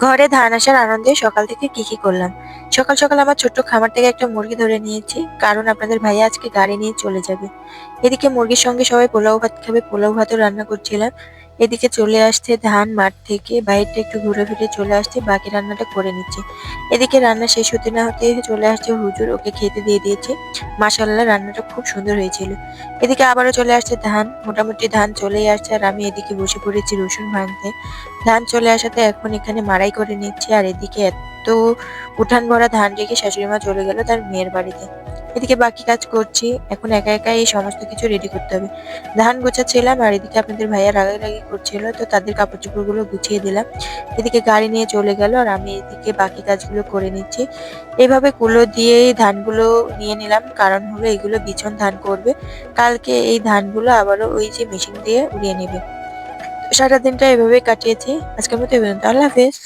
ঘরে ধান আসার আনন্দে সকাল থেকে কি করলাম। সকাল সকাল আমার ছোট্ট খামার থেকে একটা মুরগি ধরে নিয়েছি, কারণ আপনাদের ভাইয়া আজকে গাড়ি নিয়ে চলে যাবে। এদিকে মুরগির সঙ্গে সবাই পোলাও ভাত খাবে, পোলাও ভাতও রান্না করছিলাম। এদিকে চলে আসছে ধান মাঠ থেকে, বাইরটা একটু ঘুরে ফিরে চলে আসছে, বাকি রান্নাটা করে নিচ্ছে। এদিকে রান্না শেষ হতে না হতে চলে আসছে হুজুর, ওকে খেতে দিয়ে দিয়েছে। মাশাআল্লাহ, রান্নাটা খুব সুন্দর হয়েছিল। এদিকে আবারও চলে আসছে ধান, মোটামুটি ধান চলেই আসছে, আর আমি এদিকে বসে পড়েছি রসুন ভাঙতে। ধান চলে আসাতে এখন এখানে মাড়াই করে নিচ্ছে, আর এদিকে এত উঠান ভরা ধান রেখে শাশুড়ি মা চলে গেল তার মেয়ের বাড়িতে। এদিকে বাকি কাজ করছি, এখন একা একা এই সমস্ত কিছু রেডি করতে হবে। ধান গোছাচ্ছিলাম, আর এদিকে আপনাদের ভাইয়া রাগারাগি করছিল, তো তাদের কাপড় চোপড় গুলো গুছিয়ে দিলাম। এদিকে গাড়ি নিয়ে চলে গেল, আর আমি এদিকে বাকি কাজগুলো করে নিচ্ছি। এইভাবে কুলো দিয়েই ধানগুলো নিয়ে নিলাম, কারণ হলো এগুলো বিছন ধান করবে। কালকে এই ধানগুলো আবারও ওই যে মেশিন দিয়ে উড়িয়ে নেবে। সারাদিনটা এভাবেই কাটিয়েছি। আজকের মতো এই পর্যন্ত। আল্লাহ হাফেজ।